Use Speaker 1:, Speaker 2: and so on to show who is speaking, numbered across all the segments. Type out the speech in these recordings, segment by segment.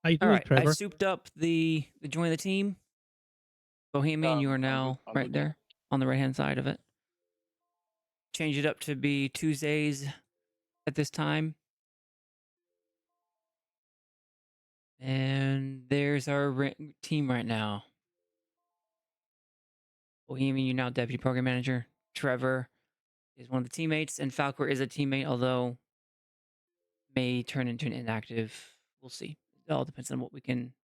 Speaker 1: How you
Speaker 2: All
Speaker 1: doing,
Speaker 2: right, I
Speaker 1: Trevor?
Speaker 2: souped up the join the team. Bohemian, you are now
Speaker 3: I'm
Speaker 2: right
Speaker 3: looking.
Speaker 2: there on the right hand side of it. Change it up to be Tuesdays at this time. And there's our team right now. Bohemian, you're now deputy program manager. Trevor is one of the teammates, and Falcor is a teammate, although may turn into an inactive. We'll see. It all depends on what we can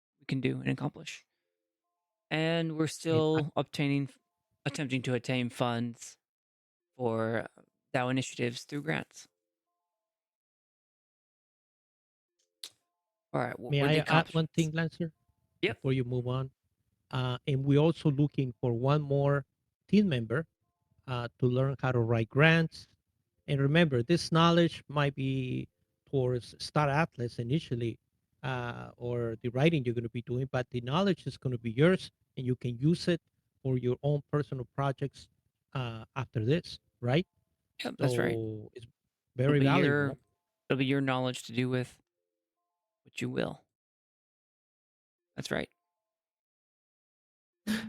Speaker 2: do and accomplish. And we're
Speaker 1: And
Speaker 2: still attempting to attain funds for DAO initiatives through grants. All right, what
Speaker 1: may
Speaker 2: were the
Speaker 1: I add one
Speaker 2: accomplishments?
Speaker 1: thing, Lancer,
Speaker 2: Yep.
Speaker 1: before you move on? And we're also looking for one more team member to learn how to write grants. And remember, this knowledge might be towards Star Atlas initially, or the writing you're going to be doing, but the knowledge is going to be yours, and you can use it for your own personal projects after this, right?
Speaker 2: Yep, that's right.
Speaker 1: So it's
Speaker 2: It'll
Speaker 1: very
Speaker 2: be your
Speaker 1: valuable.
Speaker 2: it'll be your knowledge to do with what you will. That's right.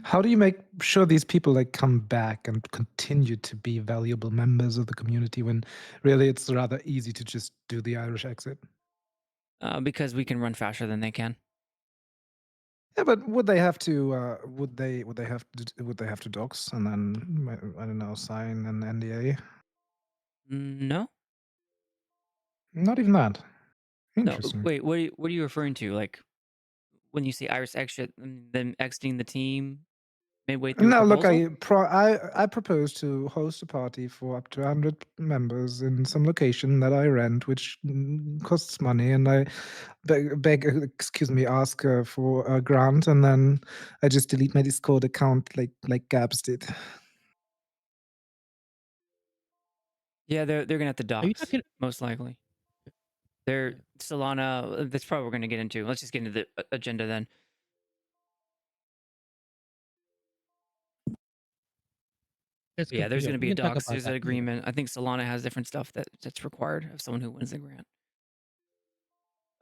Speaker 3: How do you make sure these people like come back and continue to be valuable members of the community when really it's rather easy to just do the Irish exit?
Speaker 2: Because we can run faster than they can.
Speaker 3: Yeah, but would they have to? Would they have to docs and then I don't know sign an NDA?
Speaker 2: No,
Speaker 3: Not even that.
Speaker 2: no.
Speaker 3: Interesting.
Speaker 2: Wait, what are you referring to? Like when you say Iris exit, them exiting the team midway through a
Speaker 3: No, look,
Speaker 2: proposal?
Speaker 3: I propose to host a party for up to 100 members in some location that I rent, which costs money, and I excuse me, ask for a grant, and then I just delete my Discord account like Gabs did.
Speaker 2: Yeah, they're gonna have to
Speaker 1: Are you
Speaker 2: docs
Speaker 1: talking?
Speaker 2: most likely. They're
Speaker 1: Yeah,
Speaker 2: Solana. That's probably what we're gonna get into. Let's just get into the agenda then.
Speaker 1: let's
Speaker 2: Yeah, there's
Speaker 1: continue.
Speaker 2: gonna
Speaker 1: We
Speaker 2: be a
Speaker 1: can talk
Speaker 2: docs.
Speaker 1: about
Speaker 2: There's an
Speaker 1: that later.
Speaker 2: agreement. I think Solana has different stuff that's required of someone who wins the grant.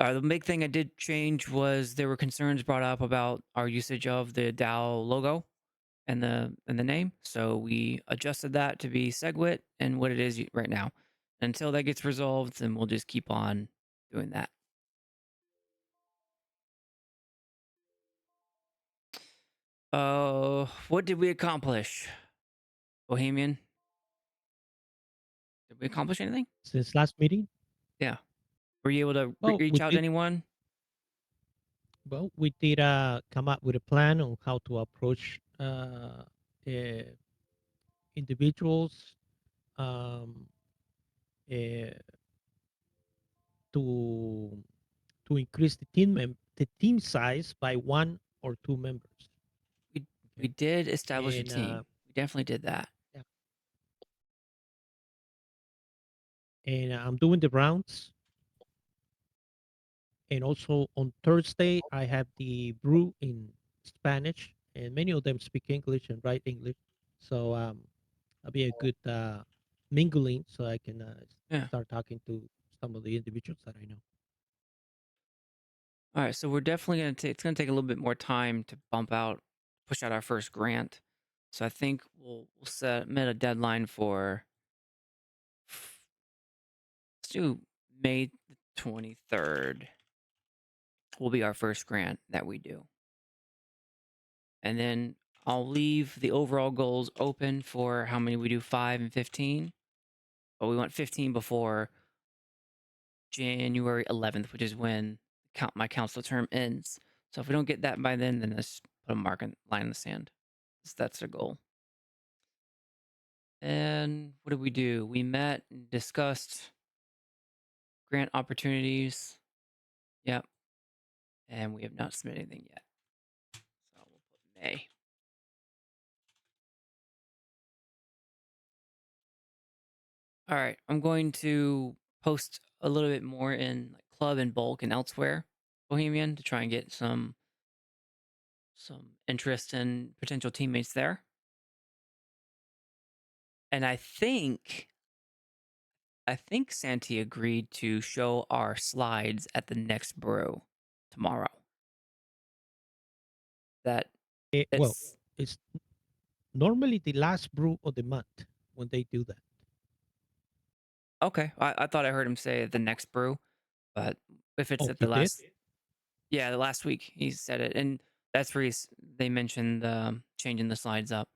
Speaker 2: The big thing I did change was there were concerns brought up about our usage of the DAO logo and the name. So we adjusted that to be SegWit and what it is right now. Until that gets resolved, then we'll just keep on doing that. What did we accomplish, Bohemian? Did we accomplish anything?
Speaker 1: Since last meeting,
Speaker 2: Yeah. Were you able to
Speaker 1: well,
Speaker 2: reach
Speaker 1: we
Speaker 2: out to
Speaker 1: did.
Speaker 2: anyone?
Speaker 1: Well, we did come up with a plan on how to approach uh, individuals um, uh, to increase the team size by one or two members.
Speaker 2: We
Speaker 1: Okay,
Speaker 2: did establish a
Speaker 1: and
Speaker 2: team. We definitely did that.
Speaker 1: yeah, and I'm doing the rounds. And also on Thursday, I have the brew in Spanish, and many of them speak English and write English. So I'll be a good mingling, so I can
Speaker 2: Yeah.
Speaker 1: start talking to some of the individuals that I know.
Speaker 2: All right. So we're definitely gonna take. It's gonna take a little bit more time to push out our first grant. So I think we'll set a deadline for let's do May the 23rd. Will be our first grant that we do, and then I'll leave the overall goals open for how many we do, 5 and 15. But we want 15 before January 11th, which is when my council term ends. So if we don't get that by then let's put a line in the sand. That's the goal. And what did we do? We met and discussed grant opportunities. Yep. And we have not submitted anything yet. So we'll put May. All right. I'm going to post a little bit more in like Club and Bulk and elsewhere, Bohemian, to try and get some interest in potential teammates there. And I think Santi agreed to show our slides at the next brew tomorrow. That
Speaker 1: Well,
Speaker 2: it's
Speaker 1: it's normally the last brew of the month when they do that.
Speaker 2: okay. I thought I heard him say the next brew, but if it's
Speaker 1: Oh,
Speaker 2: at
Speaker 1: he
Speaker 2: the
Speaker 1: did?
Speaker 2: last, yeah, the last week he said it, and that's where they mentioned changing the slides up.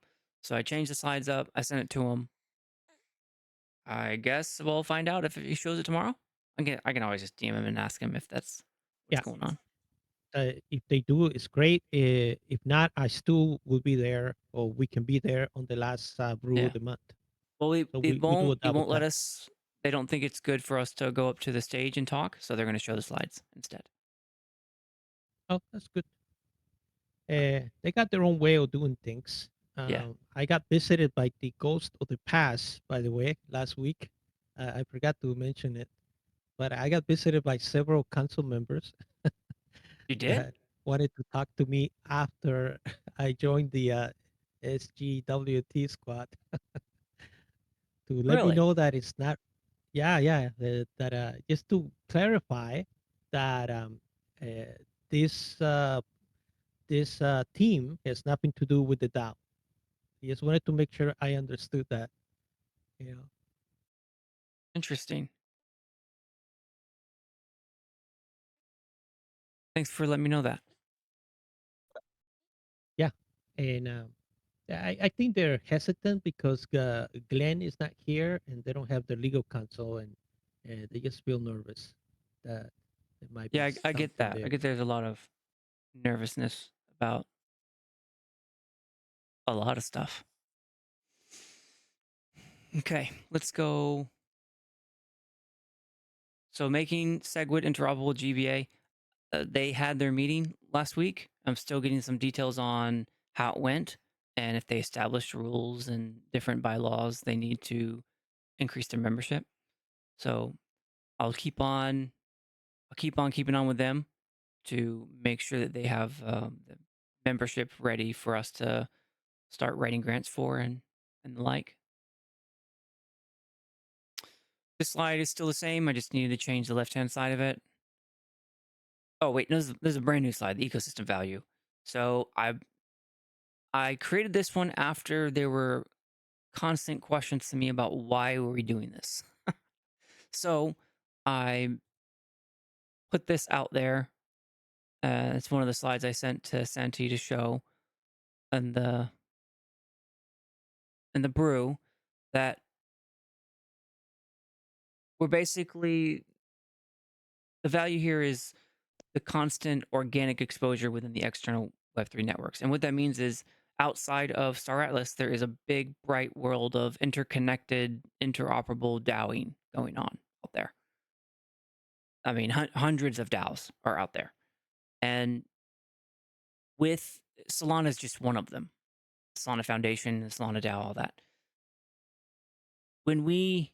Speaker 2: So I changed the slides up. I sent it to him. I guess we'll find out if he shows it tomorrow. I can always just DM him and ask him if that's what's
Speaker 1: Yeah.
Speaker 2: going on.
Speaker 1: If they do, it's great. If not, I still will be there, or we can be there on the last brew of
Speaker 2: Yeah.
Speaker 1: the month.
Speaker 2: Well,
Speaker 1: So
Speaker 2: it
Speaker 1: we do a
Speaker 2: won't it
Speaker 1: double
Speaker 2: won't let
Speaker 1: tap.
Speaker 2: us. They don't think it's good for us to go up to the stage and talk, so they're going to show the slides instead.
Speaker 1: Oh, that's good.
Speaker 2: But
Speaker 1: They got their own way of doing things.
Speaker 2: yeah,
Speaker 1: I got visited by the ghost of the past, by the way, last week. I forgot to mention it, but I got visited by several council members
Speaker 2: you did
Speaker 1: that wanted to talk to me after I joined the SGWT squad to let me
Speaker 2: really
Speaker 1: know that it's not. Yeah, yeah. That just to clarify that uh, this team has nothing to do with the DAO. I just wanted to make sure I understood that. You know,
Speaker 2: interesting. Thanks for letting me know that.
Speaker 1: yeah, and I think they're hesitant because Glenn is not here and they don't have their legal counsel, and they just feel nervous that there might be
Speaker 2: Yeah, I get
Speaker 1: something
Speaker 2: that. I
Speaker 1: there.
Speaker 2: get there's a lot of nervousness about a lot of stuff. Okay, let's go. So making SegWit interoperable GBA. They had their meeting last week. I'm still getting some details on how it went and if they established rules and different bylaws they need to increase their membership. So I'll keep on keeping on with them to make sure that they have the membership ready for us to start writing grants for and the like. This slide is still the same. I just needed to change the left hand side of it. Oh wait, no, there's a brand new slide, the ecosystem value. So I created this one after there were constant questions to me about why were we doing this. So I put this out there. It's one of the slides I sent to Santi to show, and the brew that we're basically the value here is the constant organic exposure within the external Web3 networks. And what that means is outside of Star Atlas, there is a big, bright world of interconnected, interoperable DAOing going on out there. I mean, hundreds of DAOs are out there. And with Solana is just one of them. Solana Foundation, Solana DAO, all that. When we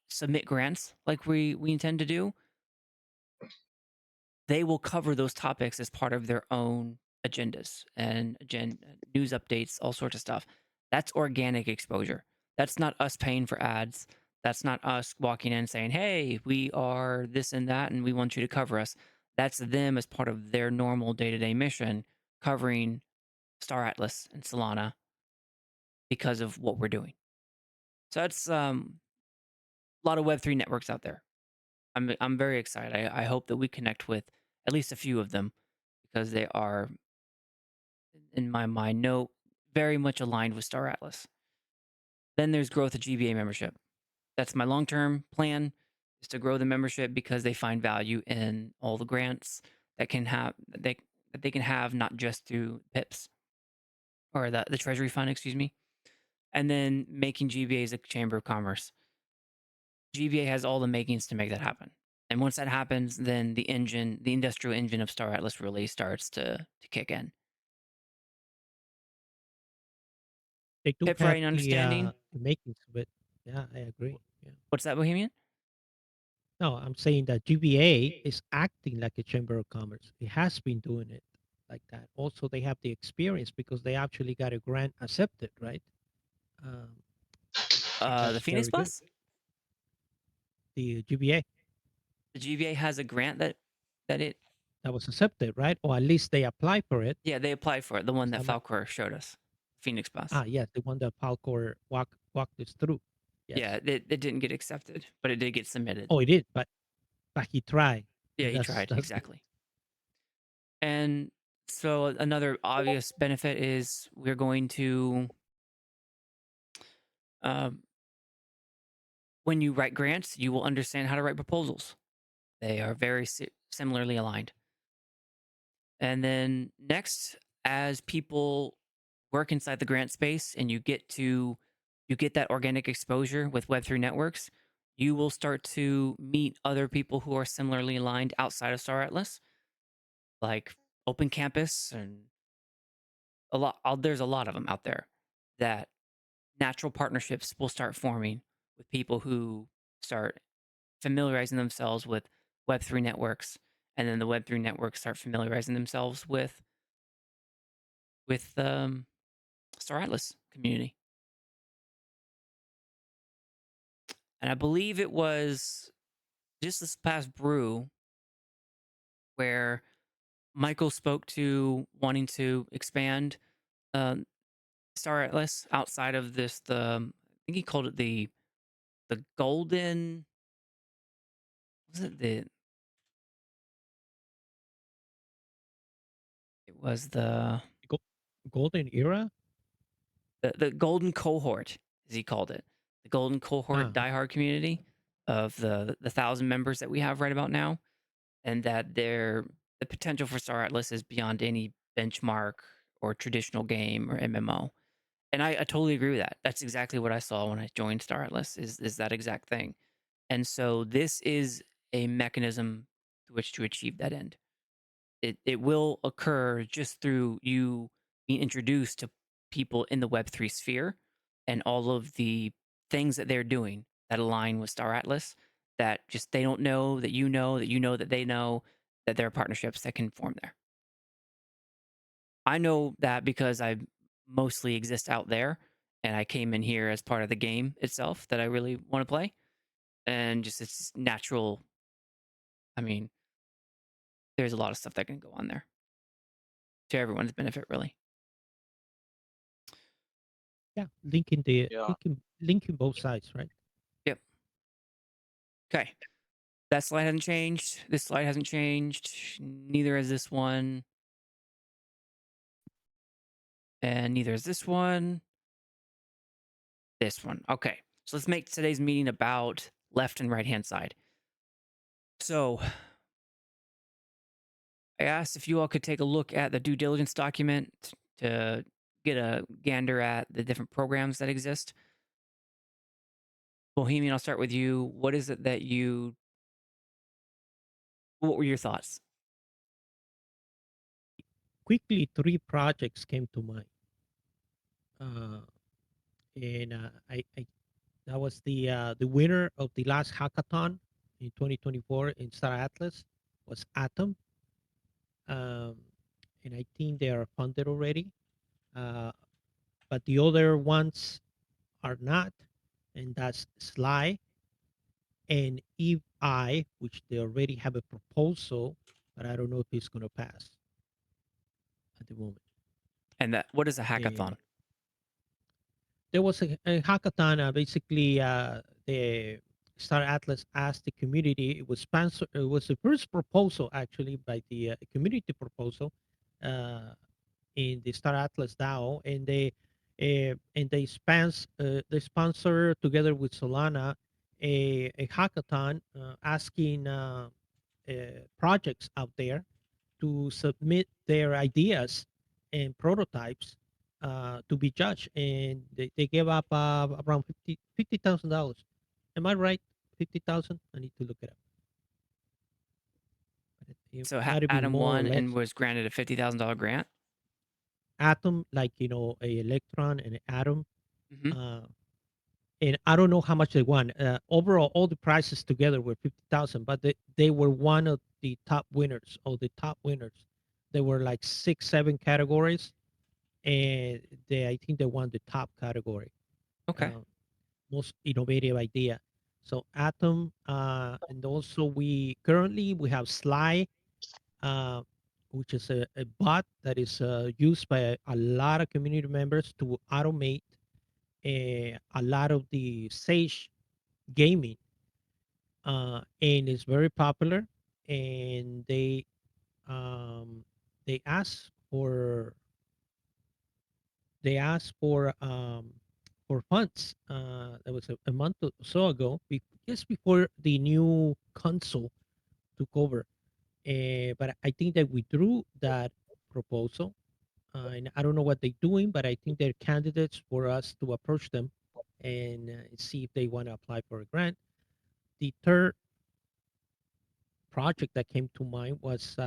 Speaker 2: submit grants like we intend to do, they will cover those topics as part of their own agendas and news updates, all sorts of stuff. That's organic exposure. That's not us paying for ads. That's not us walking in saying, "Hey, we are this and that, and we want you to cover us." That's them as part of their normal day-to-day mission, covering Star Atlas and Solana because of what we're doing. So that's a lot of Web3 networks out there. I'm very excited. I hope that we connect with at least a few of them because they are, in my mind, very much aligned with Star Atlas. Then there's growth of GBA membership. That's my long term plan is to grow the membership because they find value in all the grants that they can have not just through PIPs or the Treasury Fund, excuse me, and then making GBA as a chamber of commerce. GBA has all the makings to make that happen. And once that happens, then the industrial engine of Star Atlas really starts to kick in.
Speaker 1: They do
Speaker 2: PIP
Speaker 1: have
Speaker 2: writing understanding.
Speaker 1: the makings of it. Yeah, I agree. Yeah.
Speaker 2: What's that, Bohemian?
Speaker 1: No, I'm saying that GBA is acting like a chamber of commerce. It has been doing it like that. Also, they have the experience because they actually got a grant accepted, right? Um, which
Speaker 2: The
Speaker 1: is
Speaker 2: Phoenix
Speaker 1: very good.
Speaker 2: Bus?
Speaker 1: The GBA.
Speaker 2: The GBA has a grant that that it
Speaker 1: that was accepted, right? Or at least they applied for it.
Speaker 2: yeah, they applied for it, the one
Speaker 1: Is
Speaker 2: that
Speaker 1: that right?
Speaker 2: Falcor showed us, Phoenix Bus.
Speaker 1: Yes, the one that Falcor walked us through.
Speaker 2: Yeah,
Speaker 1: Yes.
Speaker 2: it didn't get accepted, but it did get submitted.
Speaker 1: Oh, he did, but he tried,
Speaker 2: Yeah,
Speaker 1: and
Speaker 2: he
Speaker 1: that's
Speaker 2: tried,
Speaker 1: that's good.
Speaker 2: exactly. And so another obvious benefit is we're going to um, when you write grants, you will understand how to write proposals. They are very similarly aligned. And then next, as people work inside the grant space and you get that organic exposure with Web3 networks, you will start to meet other people who are similarly aligned outside of Star Atlas, like Open Campus and there's a lot of them out there that natural partnerships will start forming with people who start familiarizing themselves with Web3 networks, and then the Web3 networks start familiarizing themselves with Star Atlas community. And I believe it was just this past brew where Michael spoke to wanting to expand um, Star Atlas outside of I think he called it the golden was it the it was
Speaker 1: Go- Golden era.
Speaker 2: the golden cohort, as he called it, the golden cohort
Speaker 1: Okay.
Speaker 2: diehard community of the 1,000 members that we have right about now, and that the potential for Star Atlas is beyond any benchmark or traditional game or MMO. And I totally agree with that. That's exactly what I saw when I joined Star Atlas is that exact thing. And so this is a mechanism through which to achieve that end. It will occur just through you being introduced to people in the Web3 sphere and all of the things that they're doing that align with Star Atlas that just they don't know that you know that you know that they know that there are partnerships that can form there. I know that because I mostly exist out there and I came in here as part of the game itself that I really want to play, and just it's natural. I mean, there's a lot of stuff that can go on there to everyone's benefit, really.
Speaker 1: Yeah,
Speaker 4: Yeah.
Speaker 1: linking both sides, right?
Speaker 2: Yep. Okay. That slide hasn't changed. This slide hasn't changed. Neither has this one. And neither is this one. This one. Okay. So let's make today's meeting about left and right hand side. So I asked if you all could take a look at the due diligence document to get a gander at the different programs that exist. Bohemian, I'll start with you. What is it that what were your thoughts?
Speaker 1: Quickly, three projects came to mind, and I that was the winner of the last hackathon in 2024 in Star Atlas was Atom, um, and I think they are funded already. Uh, but the other ones are not, and that's Sly and Eve I, which they already have a proposal, but I don't know if it's going to pass at the moment.
Speaker 2: And that what is a
Speaker 1: And
Speaker 2: hackathon?
Speaker 1: there was a hackathon. Basically, the Star Atlas asked the community. It was sponsor. It was the first proposal actually by the community proposal uh, in the Star Atlas DAO, and they sponsor together with Solana a hackathon asking projects out there to submit their ideas and prototypes to be judged, and they gave up around $50,000. Am I right? 50,000? I need to look it up. But it
Speaker 2: So
Speaker 1: might have been
Speaker 2: Adam
Speaker 1: more or
Speaker 2: won and
Speaker 1: less.
Speaker 2: was granted a $50,000 grant.
Speaker 1: Atom, like a electron and an atom.
Speaker 2: Hmm.
Speaker 1: Uh, and I don't know how much they won. Overall, all the prizes together were 50,000, but they were one of the top winners. Or the top winners. There were like 6, 7 categories, and I think they won the top category,
Speaker 2: Okay.
Speaker 1: uh, most innovative idea. So Atom, and also we currently we have Sly, uh, which is a bot that is used by a lot of community members to automate a lot of the Sage gaming, and it's very popular. And um, they ask for they asked for funds. That was a month or so ago, just before the new console took over. But I think they withdrew that proposal. And I don't know what they're doing, but I think they're candidates for us to approach them and see if they want to apply for a grant. The third project that came to mind was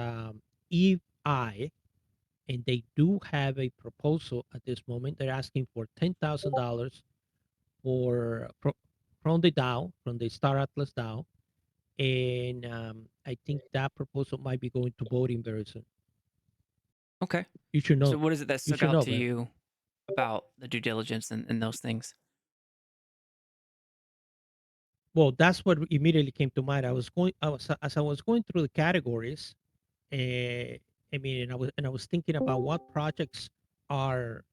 Speaker 1: Eve I, and they do have a proposal at this moment. They're asking for $10,000 for from the DAO, from the Star Atlas DAO, and I think that proposal might be going to voting very soon.
Speaker 2: Okay.
Speaker 1: You should
Speaker 2: So
Speaker 1: know.
Speaker 2: what is it that
Speaker 1: You
Speaker 2: stuck
Speaker 1: should
Speaker 2: out
Speaker 1: know,
Speaker 2: to
Speaker 1: Brad.
Speaker 2: you about the due diligence and those things?
Speaker 1: Well, that's what immediately came to mind. As I was going through the categories. Uh, I mean, and I was thinking about what projects are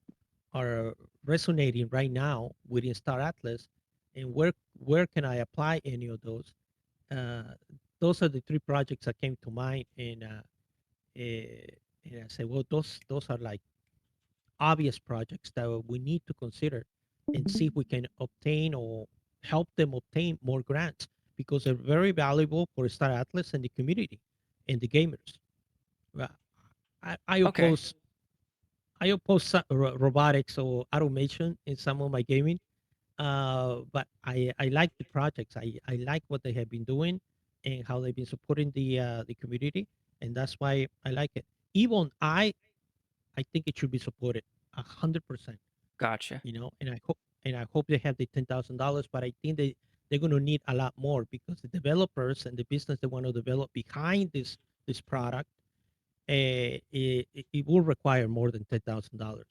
Speaker 1: are resonating right now within Star Atlas, and where can I apply any of those? Uh, those are the three projects that came to mind, and I said, well, those are like obvious projects that we need to consider and see if we can obtain or help them obtain more grants because they're very valuable for Star Atlas and the community and the gamers. Well, I, I
Speaker 2: Okay.
Speaker 1: oppose I oppose robotics or automation in some of my gaming, but I like the projects. I like what they have been doing and how they've been supporting the community, and that's why I like it. Even I think it should be supported 100%.
Speaker 2: Gotcha.
Speaker 1: You know, and I hope they have the $10,000. But I think they're going to need a lot more because the developers and the business they want to develop behind this product, it will require more than $10,000.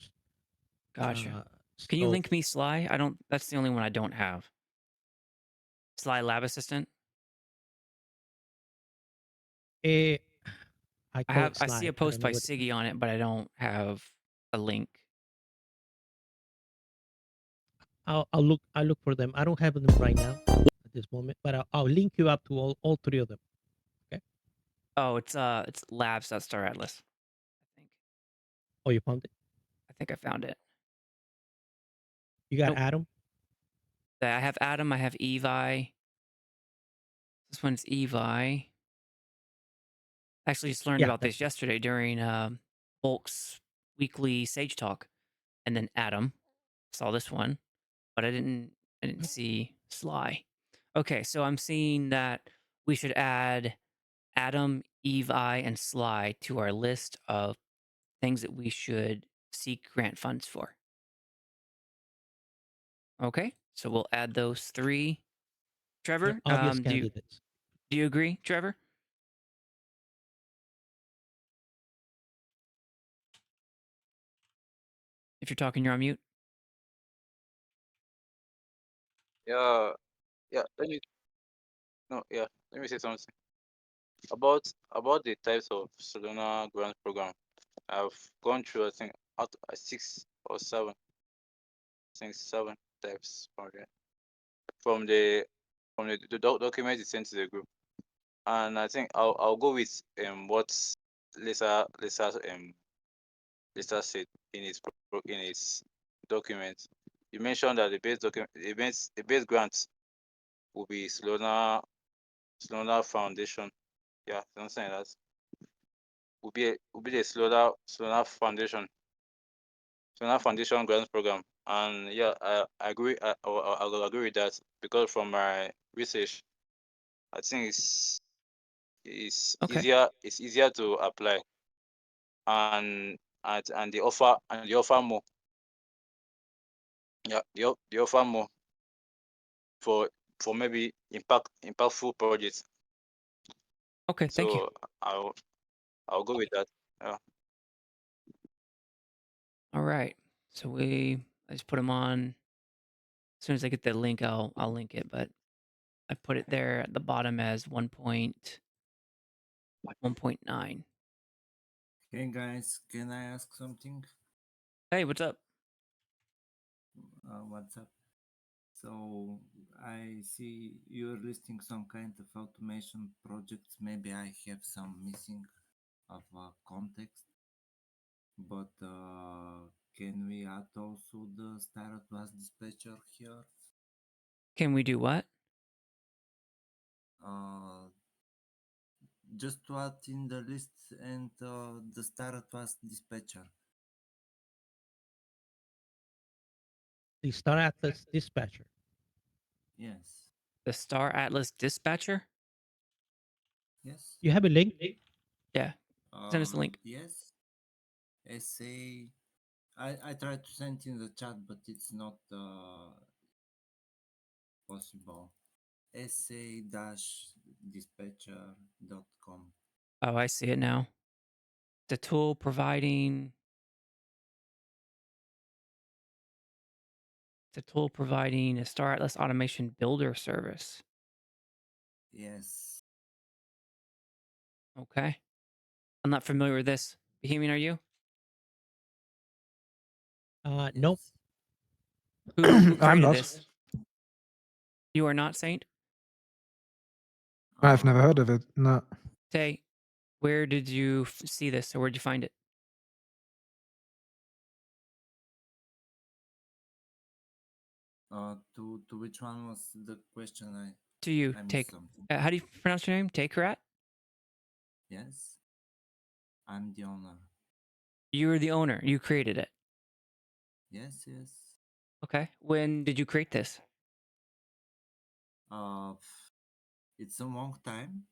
Speaker 2: Gotcha.
Speaker 1: Uh,
Speaker 2: Can you
Speaker 1: so
Speaker 2: link me Sly? I don't. That's the only one I don't have. Sly Lab Assistant.
Speaker 1: eh, I
Speaker 2: I
Speaker 1: call
Speaker 2: have.
Speaker 1: it
Speaker 2: I see a
Speaker 1: slide. I don't
Speaker 2: post
Speaker 1: know
Speaker 2: by
Speaker 1: what.
Speaker 2: Siggy on it, but I don't have a link.
Speaker 1: I'll look for them. I don't have them right now at this moment, but I'll link you up to all three of them. Okay.
Speaker 2: Oh, it's labs.star atlas. I think.
Speaker 1: Oh, you found it.
Speaker 2: I think I found it.
Speaker 1: You got
Speaker 2: Nope.
Speaker 1: Adam.
Speaker 2: I have Adam. I have Evi. This one's Evi. Actually, just learned
Speaker 1: Yeah,
Speaker 2: about
Speaker 1: that's
Speaker 2: this yesterday during Bulk's weekly Sage Talk, and then Adam saw this one, but I didn't see Sly. Okay, so I'm seeing that we should add Adam, Evi, and Sly to our list of things that we should seek grant funds for. Okay, so we'll add those three.
Speaker 1: they're
Speaker 2: Trevor,
Speaker 1: obvious candidates.
Speaker 2: do you agree, Trevor? If you're talking, you're on mute.
Speaker 4: Yeah, yeah. Let me no, yeah. Let me say something about the types of Solana grant program. I've gone through, I think, out six or seven, I think seven types from the document you sent to the group, and I think I'll go with what Lisa said in in his document. You mentioned that the base grant will be Solana Foundation. Yeah, something like that. Will be the Solana Foundation grants program. And yeah, I agree. I will agree with that because from my research, I think
Speaker 2: Okay,
Speaker 4: it's easier to apply, and and they offer more. Yeah, they offer more for maybe impactful projects.
Speaker 2: okay, thank you.
Speaker 4: So I'll I'll go with that. Yeah.
Speaker 2: All right, so I just put them on. As soon as I get the link, I'll link it, but I put it there at the bottom as 1.1.9.
Speaker 5: Hey guys, can I ask something?
Speaker 2: Hey, what's up?
Speaker 5: What's up? So I see you're listing some kind of automation projects. Maybe I have some missing of context, but can we add also the Star Atlas dispatcher here?
Speaker 2: Can we do what?
Speaker 5: Uh, just to add in the list and the Star Atlas dispatcher.
Speaker 1: The Star Atlas dispatcher.
Speaker 5: Yes.
Speaker 2: The Star Atlas dispatcher?
Speaker 5: Yes.
Speaker 1: You have a link?
Speaker 2: Yeah. Send us a link.
Speaker 5: Yes. SA. I tried to send in the chat, but it's not possible. sa-dispatcher.com.
Speaker 2: Oh, I see it now. The tool providing a Star Atlas automation builder service.
Speaker 5: Yes.
Speaker 2: Okay. I'm not familiar with this. Bohemian, are you?
Speaker 1: No.
Speaker 5: Yes.
Speaker 2: Who
Speaker 3: I'm
Speaker 2: created
Speaker 3: not.
Speaker 2: this? You are not Saint?
Speaker 3: I've never heard
Speaker 5: Uh,
Speaker 3: of it. No.
Speaker 2: Tay, where did you see this or where'd you find it?
Speaker 5: to which one was the question?
Speaker 2: To you,
Speaker 5: I missed
Speaker 2: Take.
Speaker 5: something.
Speaker 2: How do you pronounce your name? Takerat?
Speaker 5: Yes. I'm the owner.
Speaker 2: You're the owner. You created it.
Speaker 5: Yes, yes.
Speaker 2: Okay. When did you create this?
Speaker 5: Uh, it's a long time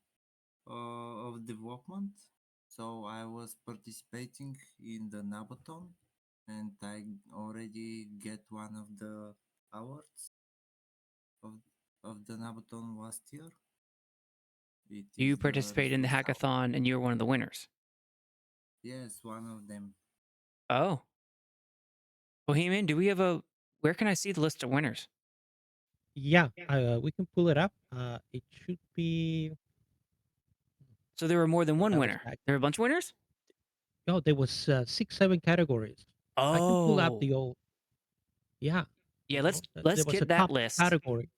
Speaker 5: of development. So I was participating in the Naboton, and I already get one of the awards of of the Naboton last year. It
Speaker 2: You
Speaker 5: is the
Speaker 2: participated in the
Speaker 5: resource out.
Speaker 2: hackathon and you were one of the winners.
Speaker 5: Yes, one of them.
Speaker 2: Oh. Bohemian, do we have where can I see the list of winners?
Speaker 1: Yeah, we can pull it up. It should be.
Speaker 2: So there were more than one
Speaker 1: That was
Speaker 2: winner.
Speaker 1: back.
Speaker 2: There were a bunch of winners?
Speaker 1: Oh, there was 6, 7 categories. I can pull up
Speaker 2: Oh.
Speaker 1: the old. Yeah,
Speaker 2: Yeah, let's
Speaker 1: there was a
Speaker 2: get that
Speaker 1: top
Speaker 2: list.
Speaker 1: category.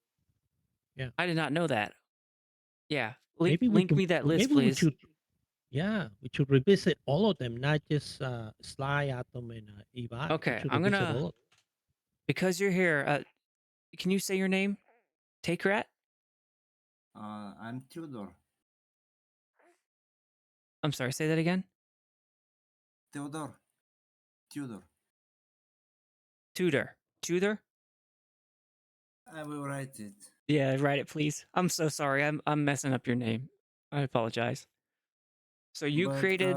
Speaker 1: Yeah,
Speaker 2: I did not know that. Yeah.
Speaker 1: maybe we
Speaker 2: Link
Speaker 1: can.
Speaker 2: me that list,
Speaker 1: Maybe we
Speaker 2: please.
Speaker 1: should. Yeah, we should revisit all of them, not just Sly, Atom, and Evad. We
Speaker 2: Okay,
Speaker 1: should
Speaker 2: I'm
Speaker 1: revisit
Speaker 2: gonna
Speaker 1: all of them.
Speaker 2: because you're here, can you say your name? Takerat?
Speaker 5: I'm Theodore.
Speaker 2: I'm sorry, say that again.
Speaker 5: Theodore. Tudor.
Speaker 2: Tudor. Tudor?
Speaker 5: I will write it.
Speaker 2: Yeah, write it, please. I'm so sorry. I'm messing up your name. I apologize. So you
Speaker 5: But
Speaker 2: created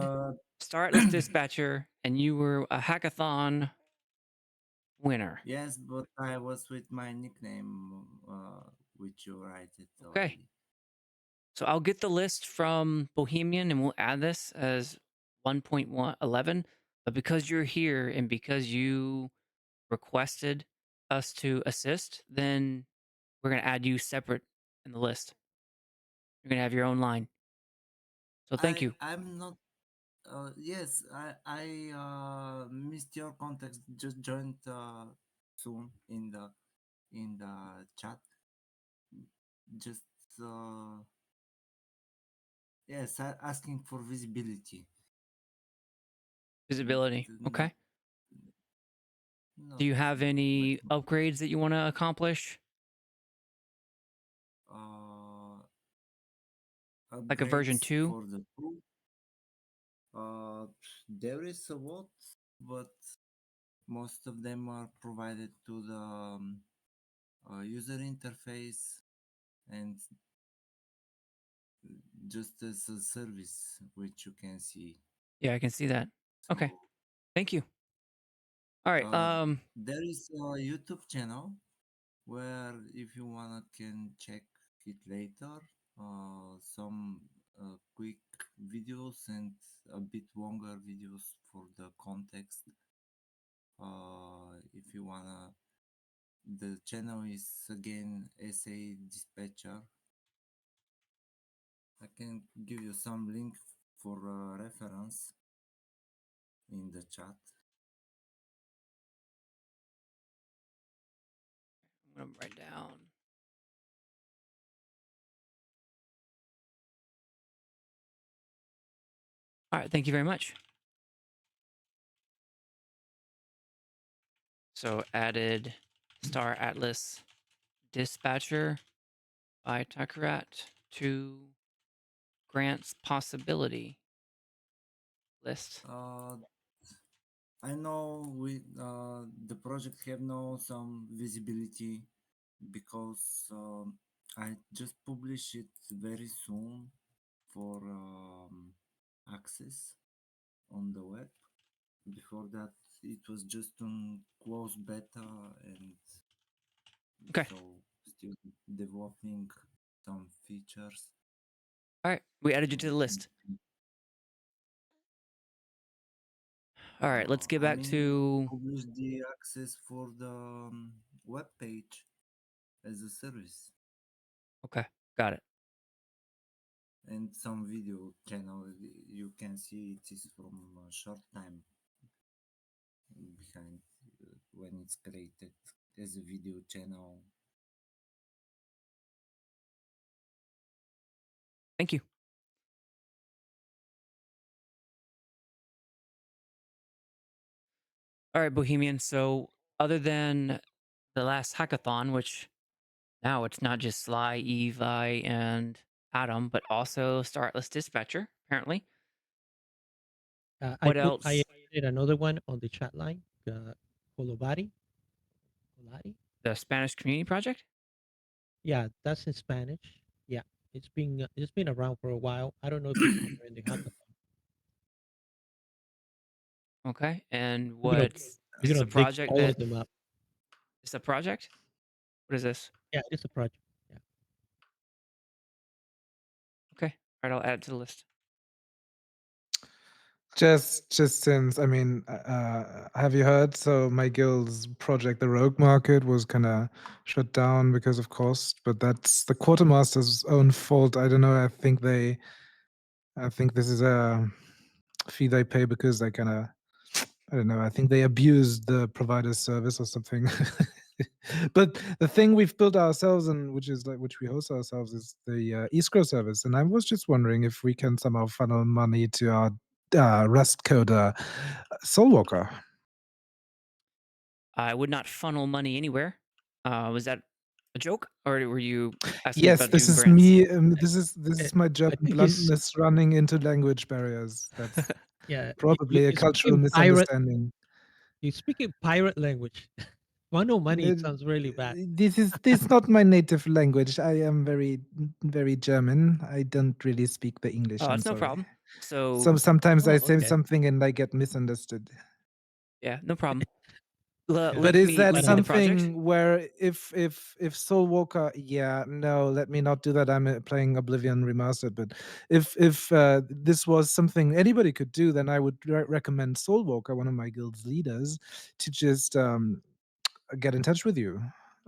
Speaker 2: Star Atlas Dispatcher, and you were a hackathon winner.
Speaker 5: yes, but I was with my nickname, which you write it
Speaker 2: Okay.
Speaker 5: already.
Speaker 2: So I'll get the list from Bohemian, and we'll add this as 1.11. But because you're here and because you requested us to assist, then we're going to add you separate in the list. You're going to have your own line. So thank you.
Speaker 5: I'm not. Yes, I missed your context. Just joined soon in the chat. Just yes, asking for visibility. Not
Speaker 2: Visibility.
Speaker 5: not
Speaker 2: Okay. Do
Speaker 5: not
Speaker 2: you have
Speaker 5: much
Speaker 2: any
Speaker 5: more.
Speaker 2: upgrades that you want to accomplish?
Speaker 5: Uh,
Speaker 2: Like a version
Speaker 5: upgrades
Speaker 2: 2?
Speaker 5: for the tool. There is a lot, but most of them are provided to the user interface and just as a service, which you can see.
Speaker 2: Yeah, I can see that. Okay.
Speaker 5: So
Speaker 2: Thank you. All right.
Speaker 5: there is a YouTube channel where if you wanna can check it later. Some quick videos and a bit longer videos for the context. If you wanna, the channel is again SA Dispatcher. I can give you some link for reference. in the chat.
Speaker 2: I'm gonna write down. All right, thank you very much. So added Star Atlas Dispatcher by Takarat to grants possibility list.
Speaker 5: I know the project have no some visibility because I just publish it very soon for access on the web. Before that, it was just on closed beta, and
Speaker 2: Okay.
Speaker 5: so still developing some features.
Speaker 2: All right, we added you to the list. All right, let's get
Speaker 5: I
Speaker 2: back
Speaker 5: mean,
Speaker 2: to.
Speaker 5: publish the access for the web page as a service
Speaker 2: Okay, got it.
Speaker 5: and some video channel. You can see it is from a short time behind when it's created as a video channel.
Speaker 2: Thank you. All right, Bohemian. So, other than the last hackathon, which now it's not just Sly, Evi, and Adam, but also Star Atlas Dispatcher, apparently. What
Speaker 1: I
Speaker 2: else?
Speaker 1: added another one on the chat line, Colobari. Colari?
Speaker 2: The Spanish Community Project?
Speaker 1: Yeah, that's in Spanish. Yeah, it's been around for a while. I don't know if it's during the hackathon.
Speaker 2: Okay. And
Speaker 1: We're gonna
Speaker 2: what's
Speaker 1: we're
Speaker 2: is this
Speaker 1: gonna
Speaker 2: a
Speaker 1: dig
Speaker 2: project
Speaker 1: all
Speaker 2: that
Speaker 1: of them up.
Speaker 2: is a project? What is this?
Speaker 1: Yeah, it's a project. Yeah.
Speaker 2: Okay. All right, I'll add it to the list.
Speaker 3: Just since, I mean, have you heard? So my guild's project, the Rogue Market, was kind of shut down because of cost, but that's the quartermaster's own fault. I don't know. I think this is a fee they pay because they kind of, I don't know. I think they abused the provider's service or something. But the thing we've built ourselves, and which we host ourselves, is the escrow service. And I was just wondering if we can somehow funnel money to our Rust coder, Soulwalker.
Speaker 2: I would not funnel money anywhere. Was that a joke, or were you asking
Speaker 3: Yes,
Speaker 2: about
Speaker 3: this
Speaker 2: doing
Speaker 3: is
Speaker 2: grants?
Speaker 3: me. This
Speaker 1: Eh,
Speaker 3: is my
Speaker 1: I
Speaker 3: German
Speaker 1: think he's
Speaker 3: bluntness running into language barriers. That's
Speaker 1: yeah.
Speaker 3: probably a
Speaker 1: You speak
Speaker 3: cultural
Speaker 1: in pirate.
Speaker 3: misunderstanding.
Speaker 1: You speak in pirate language. Funnel money. It
Speaker 3: Uh,
Speaker 1: sounds really bad.
Speaker 3: this not my native language. I am very German. I don't really speak the English.
Speaker 2: Oh,
Speaker 3: I'm
Speaker 2: it's no
Speaker 3: sorry.
Speaker 2: problem. So,
Speaker 3: Sometimes I
Speaker 1: Oh,
Speaker 3: say
Speaker 1: okay.
Speaker 3: something and I get misunderstood.
Speaker 2: yeah, no problem.
Speaker 1: Yeah,
Speaker 3: But
Speaker 2: Link
Speaker 3: is
Speaker 2: me
Speaker 3: that
Speaker 2: link me the project.
Speaker 3: something where if Soulwalker, yeah, no, let me not do that. I'm playing Oblivion Remastered. But if this was something anybody could do, then I would recommend Soulwalker, one of my guild's leaders, to just get in touch with you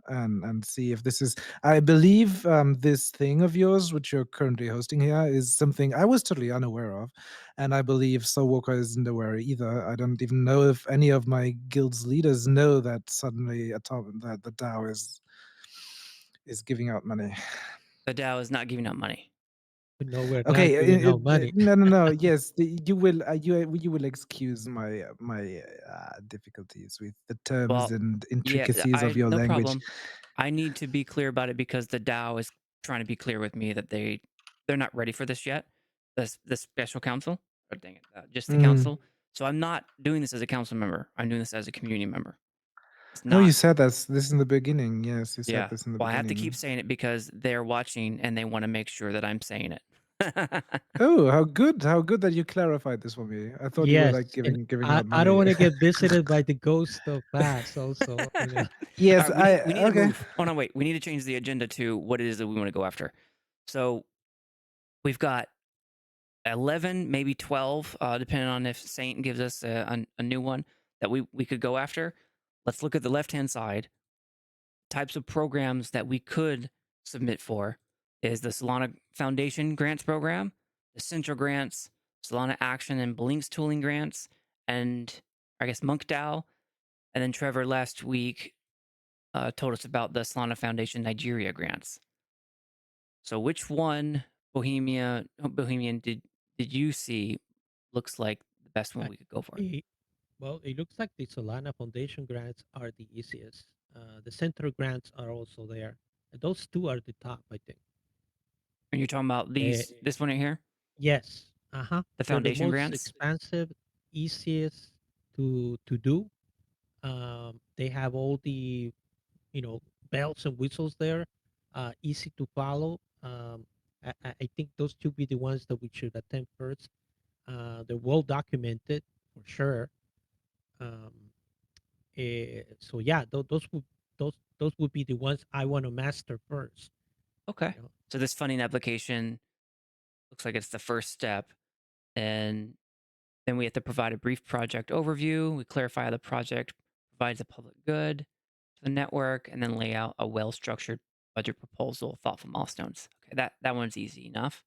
Speaker 3: and see if this is. I believe this thing of yours, which you're currently hosting here, is something I was totally unaware of, and I believe Soulwalker isn't aware either. I don't even know if any of my guild's leaders know that suddenly that the DAO is giving out money.
Speaker 2: The DAO is not giving out money.
Speaker 1: no, we're not
Speaker 3: Okay,
Speaker 1: giving out money.
Speaker 3: no. Yes, you will excuse my difficulties with the terms
Speaker 2: Well,
Speaker 3: and
Speaker 2: yeah,
Speaker 3: intricacies of
Speaker 2: I
Speaker 3: your
Speaker 2: no
Speaker 3: language.
Speaker 2: problem. I need to be clear about it because the DAO is trying to be clear with me that they're not ready for this yet. This special council, or dang it, just the
Speaker 3: Mm.
Speaker 2: council. So I'm not doing this as a council member. I'm doing this as a community member. It's
Speaker 3: Oh, you
Speaker 2: not.
Speaker 3: said this in the beginning. Yes, you said
Speaker 2: Yeah.
Speaker 3: this in the
Speaker 2: Well, I have to keep
Speaker 3: beginning.
Speaker 2: saying it because they're watching and they want to make sure that I'm saying it.
Speaker 3: Oh, how good! How good that you clarified this for me. I thought you were like
Speaker 1: Yes, and
Speaker 3: giving out
Speaker 1: I don't
Speaker 3: money.
Speaker 1: want to get visited by the ghost of past. Also, you know.
Speaker 2: All
Speaker 3: Yes,
Speaker 2: right,
Speaker 3: I
Speaker 2: we need to
Speaker 3: okay.
Speaker 2: move. Oh no, wait. We need to change the agenda to what it is that we want to go after. So we've got 11, maybe 12, depending on if Saint gives us a new one that we could go after. Let's look at the left hand side. Types of programs that we could submit for is the Solana Foundation grants program, the Central grants, Solana Action and Blinks tooling grants, and I guess Monk DAO, and then Trevor last week told us about the Solana Foundation Nigeria grants. So which one, Bohemian, did you see looks like the best one
Speaker 1: Uh,
Speaker 2: we could go for?
Speaker 1: well, it looks like the Solana Foundation grants are the easiest. The center grants are also there. Those two are the top, I think.
Speaker 2: And you're talking about
Speaker 1: Uh,
Speaker 2: this one right here,
Speaker 1: yes, uh-huh.
Speaker 2: the
Speaker 1: They're the
Speaker 2: foundation
Speaker 1: most
Speaker 2: grants.
Speaker 1: expansive, easiest to do. They have all the bells and whistles there, easy to follow. I think those two be the ones that we should attempt first. They're well documented for sure. Um, so yeah, those would be the ones I want to master first.
Speaker 2: Okay.
Speaker 1: You know,
Speaker 2: So this funding application looks like it's the first step, and then we have to provide a brief project overview. We clarify how the project provides a public good to the network, and then lay out a well-structured budget proposal, thoughtful milestones. Okay, that one's easy enough.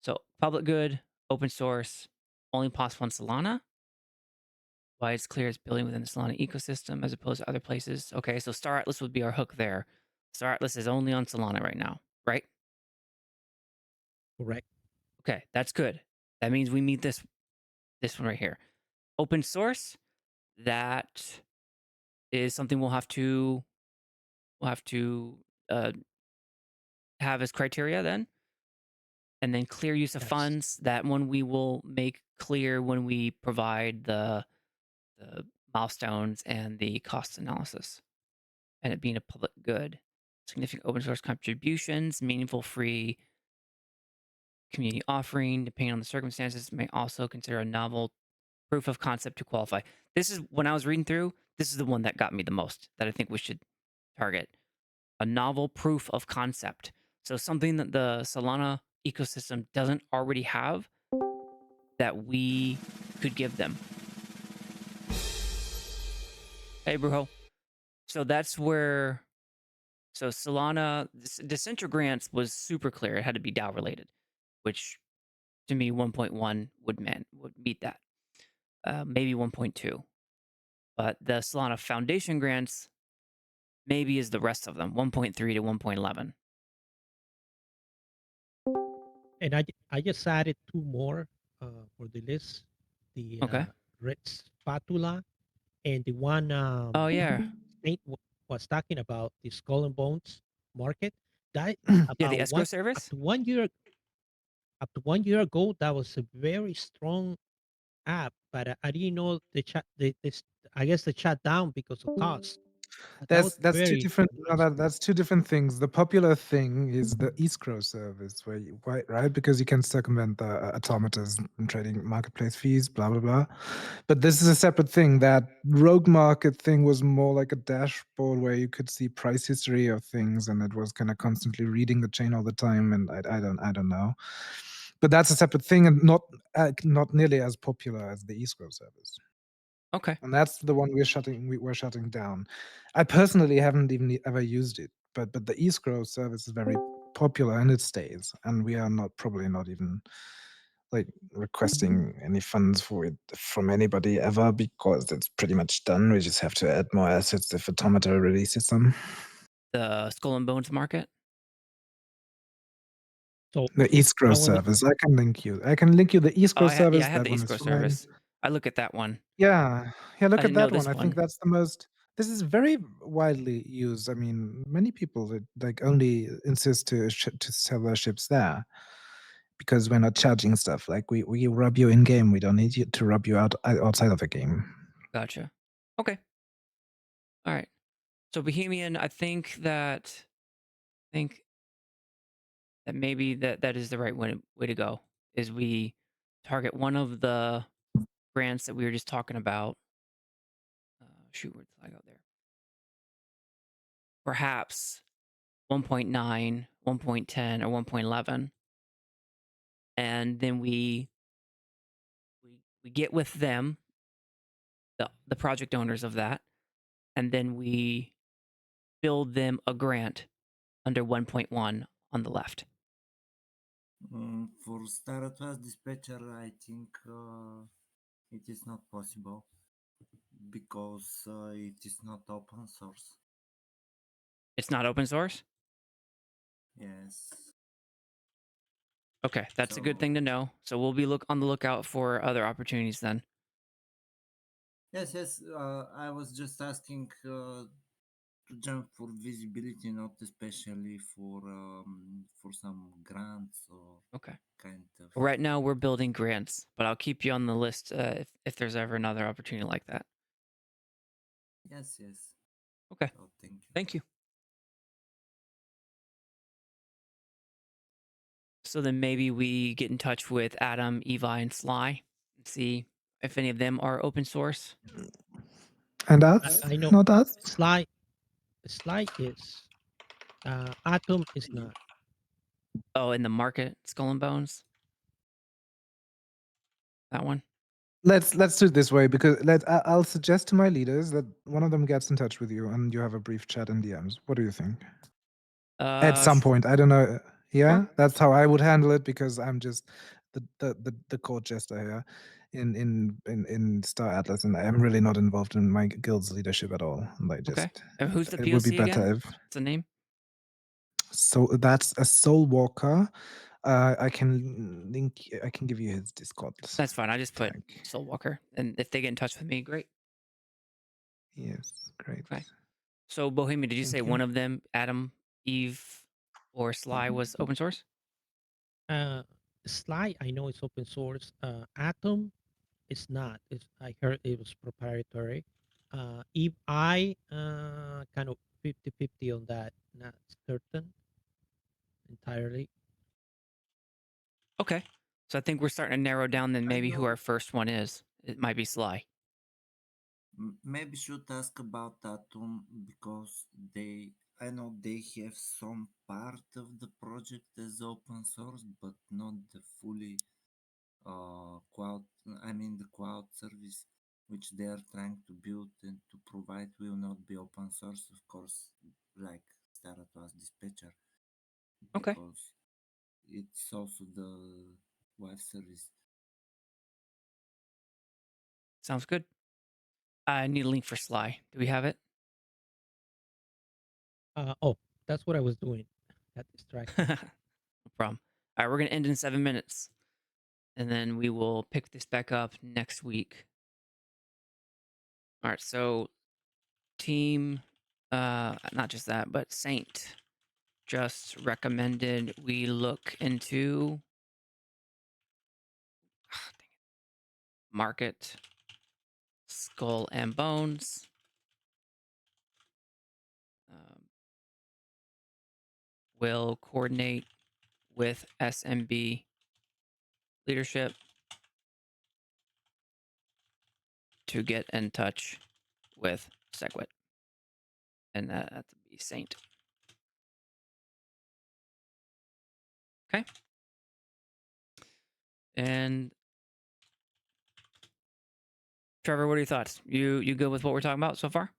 Speaker 2: So public good, open source, only possible in Solana. Why it's clear it's building within the Solana ecosystem as opposed to other places. Okay, so Star Atlas would be our hook there. Star Atlas is only on Solana right now, right?
Speaker 1: correct.
Speaker 2: Okay, that's good. That means we meet this one right here. Open source, that is something we'll have to uh, have as criteria then. And then clear use of
Speaker 1: Yes,
Speaker 2: funds, that one we will make clear when we provide the milestones and the cost analysis. And it being a public good. Significant open source contributions, meaningful free community offering, depending on the circumstances, may also consider a novel proof of concept to qualify. This is when I was reading through, this is the one that got me the most that I think we should target. A novel proof of concept. So something that the Solana ecosystem doesn't already have that we could give them. Hey, Brujo. So that's where, so Solana, Decentral grants was super clear. It had to be DAO related, which to me 1.1 would meet that. Maybe 1.2. But the Solana Foundation grants maybe is the rest of them, 1.3 to 1.11.
Speaker 1: and I just added two more for the list: the
Speaker 2: Okay.
Speaker 1: red spatula and the one
Speaker 2: Oh yeah.
Speaker 1: Saint was talking about, the skull and bones market. That
Speaker 2: Yeah, the
Speaker 1: about
Speaker 2: escrow
Speaker 1: one up
Speaker 2: service.
Speaker 1: to 1 year ago, that was a very strong app, but I didn't know the chat. I guess they shut down because of cost. That was
Speaker 3: That's two
Speaker 1: very
Speaker 3: different. No,
Speaker 1: nice.
Speaker 3: that's two different things. The popular thing is the escrow service, where right, because you can circumvent the automators and trading marketplace fees, blah blah blah. But this is a separate thing. That rogue market thing was more like a dashboard where you could see price history of things, and it was kind of constantly reading the chain all the time. And I don't know. But that's a separate thing, and not nearly as popular as the escrow service.
Speaker 2: Okay.
Speaker 3: And that's the one we're shutting down. I personally haven't even ever used it, but the escrow service is very popular and it stays. And we are probably not even like requesting any funds for it from anybody ever, because it's pretty much done. We just have to add more assets if Automata releases them.
Speaker 2: The Skull and Bones market.
Speaker 1: So
Speaker 3: The escrow
Speaker 1: I want to.
Speaker 3: service, I can link you. I can link you the
Speaker 2: Oh,
Speaker 3: escrow
Speaker 2: I
Speaker 3: service.
Speaker 2: have
Speaker 3: That
Speaker 2: the
Speaker 3: one is
Speaker 2: escrow
Speaker 3: fine.
Speaker 2: service. I look at that one.
Speaker 3: Yeah,
Speaker 2: I
Speaker 3: look at
Speaker 2: didn't know
Speaker 3: that one.
Speaker 2: this
Speaker 3: I think
Speaker 2: one.
Speaker 3: that's the most. This is very widely used. I mean, many people that, like, only insist to sell their ships there because we're not charging stuff. Like, we rub you in game. We don't need you to rub you outside of the game.
Speaker 2: Gotcha. Okay. All right. So Bohemian, I think that maybe that is the right way to go. Is we target one of the grants that we were just talking about. Shoot, where'd the flag out there? Perhaps 1.9, 1.10, or 1.11, and then we get with them, the project owners of that, and then we build them a grant under 1.1 on the left.
Speaker 5: For Star Atlas Dispatcher, I think it is not possible because it is not open source.
Speaker 2: It's not open source?
Speaker 5: Yes.
Speaker 2: Okay, that's a good
Speaker 5: So
Speaker 2: thing to know. So we'll be on the lookout for other opportunities then.
Speaker 5: yes. I was just asking to jump for visibility, not especially for some grants or
Speaker 2: Okay.
Speaker 5: kind of.
Speaker 2: Right now we're building grants, but I'll keep you on the list if there's ever another opportunity like that.
Speaker 5: Yes.
Speaker 2: Okay.
Speaker 5: So thank you.
Speaker 2: Thank you. So then maybe we get in touch with Adam, Evi, and Sly and see if any of them are open source.
Speaker 3: And us?
Speaker 1: I know
Speaker 3: Not us?
Speaker 1: Sly is. Atom is not.
Speaker 2: Oh, in the market, Skull and Bones. That one.
Speaker 3: Let's do it this way, because I'll suggest to my leaders that one of them gets in touch with you and you have a brief chat in DMs. What do you think? At some point, I don't know. Yeah,
Speaker 2: Sure.
Speaker 3: that's how I would handle it, because I'm just the court jester here in Star Atlas, and I'm really not involved in my guild's leadership at all. And I just
Speaker 2: Okay. And who's the
Speaker 3: it would be
Speaker 2: POC again?
Speaker 3: better if.
Speaker 2: What's the name?
Speaker 3: So that's a Soul Walker. I can link. I can give you his Discord.
Speaker 2: That's fine. I just put
Speaker 3: tag.
Speaker 2: Soulwalker, and if they get in touch with me, great.
Speaker 3: Yes, great.
Speaker 2: Okay. So Bohemian, did you
Speaker 3: Thank
Speaker 2: say
Speaker 3: you.
Speaker 2: one of them, Adam, Eve, or Sly, was open source?
Speaker 1: Sly, I know it's open source. Atom is not. I heard it was proprietary. If I kind of 50-50 on that, not certain entirely.
Speaker 2: Okay. So I think we're starting to narrow down then
Speaker 5: I
Speaker 2: maybe who
Speaker 5: know.
Speaker 2: our first one is. It might be Sly.
Speaker 5: Maybe should ask about Atom because I know they have some part of the project as open source, but not the fully cloud. I mean the cloud service which they are trying to build and to provide will not be open source, of course, like Staratos Dispatcher,
Speaker 2: Okay.
Speaker 5: because it's also the web service.
Speaker 2: Sounds good. I need a link for Sly. Do we have it?
Speaker 1: Oh, that's what I was doing. Got distracted.
Speaker 2: No problem. All right, we're going to end in 7 minutes. And then we will pick this back up next week. All right, so team, not just that, but Saint just recommended we look into dang it, market Skull and Bones. Will coordinate with SMB leadership to get in touch with SegWit. And that would be Saint. Okay. And Trevor, what are your thoughts? You good with what we're talking about so far?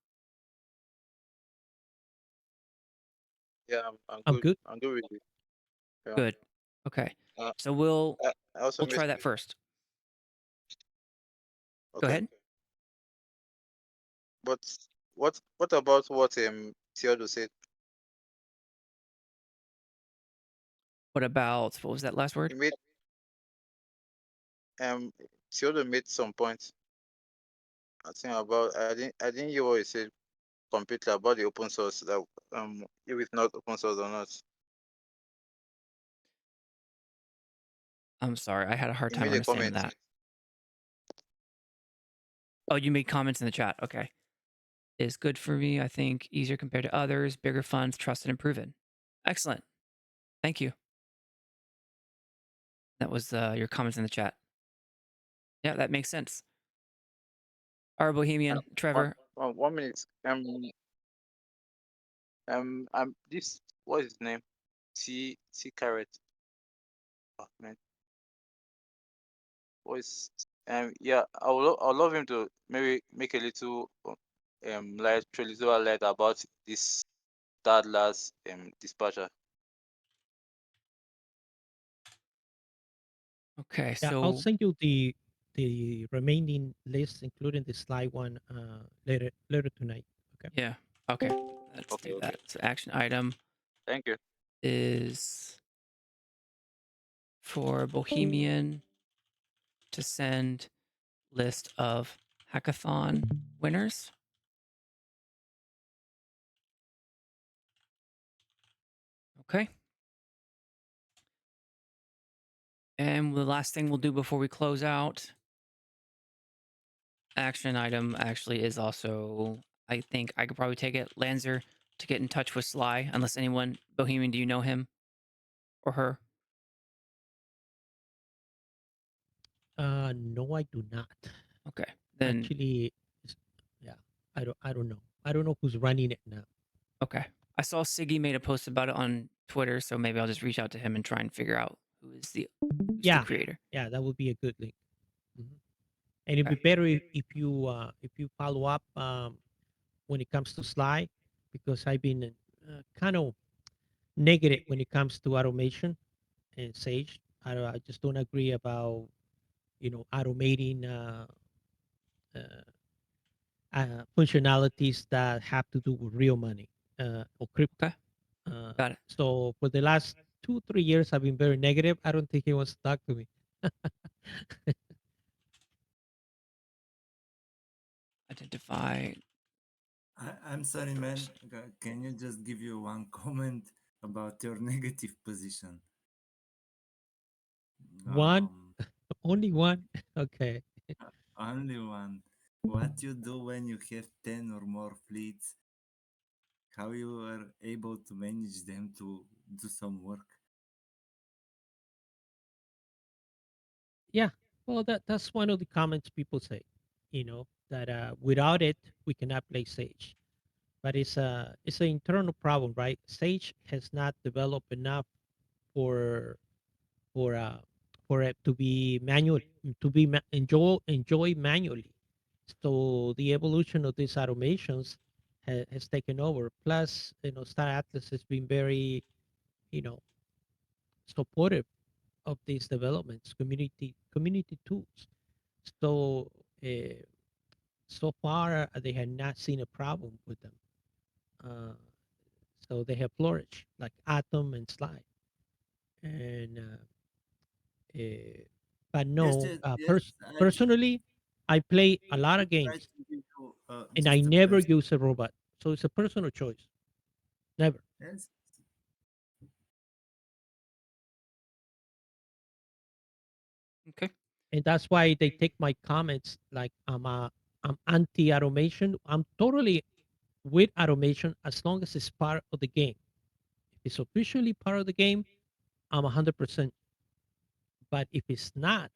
Speaker 4: Yeah, I'm
Speaker 1: I'm
Speaker 4: good.
Speaker 1: good.
Speaker 4: I'm good with it. Yeah.
Speaker 2: Good. Okay.
Speaker 4: Uh,
Speaker 2: So we'll
Speaker 4: I also
Speaker 2: try
Speaker 4: missed
Speaker 2: that
Speaker 4: it.
Speaker 2: first. Go
Speaker 4: Okay.
Speaker 2: ahead.
Speaker 4: But what about what Theodore said?
Speaker 2: What about what was that last
Speaker 4: He
Speaker 2: word?
Speaker 4: made um Theodore made some points. I think about I didn't hear what he said completely about the open source, that if it's not open source or not.
Speaker 2: I'm sorry, I had a hard
Speaker 4: He
Speaker 2: time
Speaker 4: made a
Speaker 2: understanding
Speaker 4: comment.
Speaker 2: that. Oh, you made comments in the chat. Okay. Is good for me, I think. Easier compared to others. Bigger funds, trusted and proven. Excellent. Thank you. That was your comments in the chat. Yeah, that makes sense. Our Bohemian, Trevor.
Speaker 4: 1 minute. This, what is his name? T Carrot. Oh man, what is yeah, I would love him to maybe make a little light, throw a little light about this that last dispatcher.
Speaker 2: Okay,
Speaker 1: Yeah, I'll
Speaker 2: so
Speaker 1: send you the the remaining list, including the slide one, later tonight. Okay.
Speaker 2: Yeah. Okay. Let's
Speaker 4: Okay,
Speaker 2: do
Speaker 4: okay.
Speaker 2: that. So action item
Speaker 4: Thank you.
Speaker 2: is for Bohemian to send list of hackathon winners. Okay. And the last thing we'll do before we close out, action item actually is also, I think I could probably take it, Lanzer, to get in touch with Sly, unless anyone, Bohemian, do you know him or her?
Speaker 1: No, I do not.
Speaker 2: Okay. Then,
Speaker 1: Actually, yeah, I don't know. I don't know who's running it now.
Speaker 2: okay. I saw Siggy made a post about it on Twitter, so maybe I'll just reach out to him and try and figure out who's the
Speaker 1: Yeah,
Speaker 2: creator.
Speaker 1: yeah, that would be a good link. Mhm. And it'd be
Speaker 2: Okay.
Speaker 1: better if you follow up when it comes to Sly, because I've been kind of negative when it comes to automation and Sage. I just don't agree about automating uh, functionalities that have to do with real money or crypto.
Speaker 2: Okay. Got it.
Speaker 1: So for the last 2 3 years, I've been very negative. I don't think he wants to talk to me.
Speaker 2: Identify.
Speaker 5: I'm sorry, man. Can you just give you one comment about your negative position?
Speaker 1: One,
Speaker 5: Um,
Speaker 1: only one. Okay.
Speaker 5: Only one. What you do when you have 10 or more fleets? How you are able to manage them to do some work?
Speaker 1: Yeah. Well, that's one of the comments people say. That without it, we cannot play Sage. But it's an internal problem, right? Sage has not developed enough for for uh, for it to be manual, to be enjoy manually. So the evolution of these automations has taken over. Plus, Star Atlas has been very, you know supportive of these developments, community tools. So uh, so far they have not seen a problem with them. Uh, so they have flourished like Atom and Slide. And uh, but
Speaker 5: Yes,
Speaker 1: no,
Speaker 5: yes, yes.
Speaker 1: personally, I play a
Speaker 5: I
Speaker 1: lot of
Speaker 5: try
Speaker 1: games
Speaker 5: to give you
Speaker 1: and I
Speaker 5: just a
Speaker 1: never
Speaker 5: person.
Speaker 1: use a robot. So it's a personal choice. Never.
Speaker 5: Yes.
Speaker 2: Okay.
Speaker 1: And that's why they take my comments like I'm anti-automation. I'm totally with automation as long as it's part of the game. If it's officially part of the game, I'm 100%. But if it's not,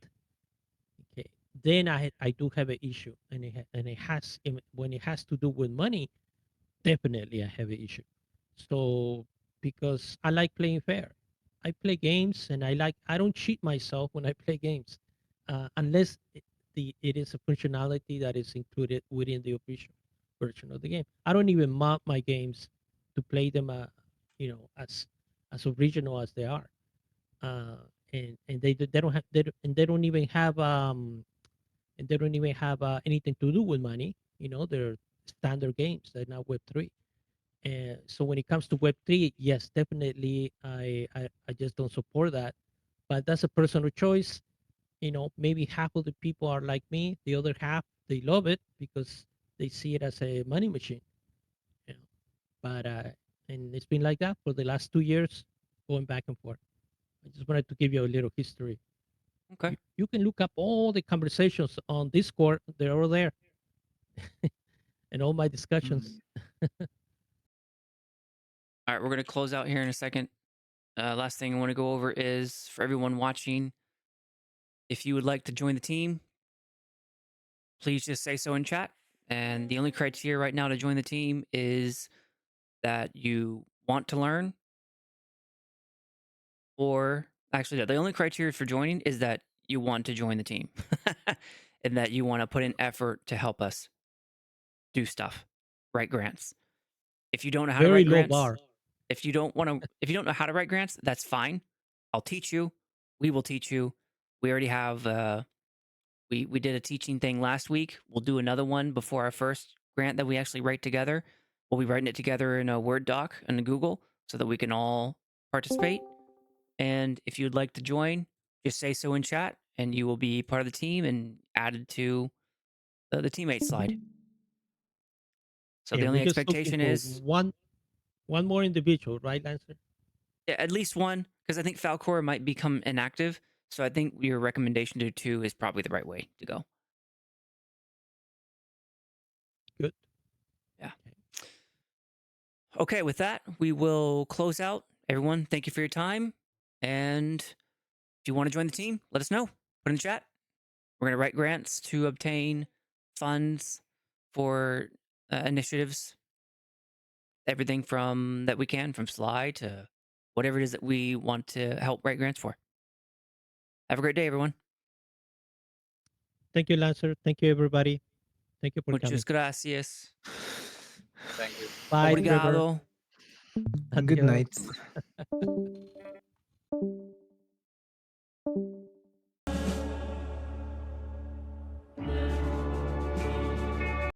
Speaker 1: okay, then I do have an issue, and it has when it has to do with money, definitely I have an issue. So because I like playing fair, I play games, and I don't cheat myself when I play games, unless it is a functionality that is included within the official version of the game. I don't even mod my games to play them, as original as they are. Uh, and they don't have and they don't even have anything to do with money. They're standard games. They're not Web3. And so when it comes to Web3, yes, definitely, I just don't support that. But that's a personal choice. Maybe half of the people are like me. The other half, they love it because they see it as a money machine. You know. But and it's been like that for the last 2 years, going back and forth. I just wanted to give you a little history.
Speaker 2: Okay.
Speaker 1: You can look up all the conversations on Discord. They're all there, and all my
Speaker 5: Hmm.
Speaker 1: discussions.
Speaker 2: All right. We're going to close out here in a second. Last thing I want to go over is for everyone watching, if you would like to join the team, please just say so in chat. And the only criteria right now to join the team is that you want to learn, or actually, the only criteria for joining is that you want to join the team and that you want to put in effort to help us do stuff, write grants. If you don't know how to
Speaker 1: Very
Speaker 2: write
Speaker 1: low
Speaker 2: grants,
Speaker 1: bar.
Speaker 2: if you don't know how to write grants, that's fine. I'll teach you. We will teach you. We already have We did a teaching thing last week. We'll do another one before our first grant that we actually write together. We'll be writing it together in a Word doc and a Google so that we can all participate. And if you'd like to join, just say so in chat, and you will be part of the team and added to the teammate slide. So the
Speaker 1: And
Speaker 2: only
Speaker 1: we're just looking
Speaker 2: expectation
Speaker 1: for
Speaker 2: is
Speaker 1: one more individual, right, Lancer?
Speaker 2: at least one, because I think Falcor might become inactive. So I think your recommendation to 2 is probably the right way to go.
Speaker 1: Good.
Speaker 2: Yeah. Okay, with that, we will close out. Everyone, thank you for your time. And if you want to join the team, let us know. Put in the chat. We're going to write grants to obtain funds for initiatives, everything from that we can, from Sly to whatever it is that we want to help write grants for. Have a great day, everyone.
Speaker 1: Thank you, Lancer. Thank you, everybody. Thank you for
Speaker 2: Muchas
Speaker 1: coming.
Speaker 2: gracias.
Speaker 4: Thank you.
Speaker 1: Bye, Trevor.
Speaker 2: Obrigado.
Speaker 3: Good
Speaker 1: Adios.
Speaker 3: night.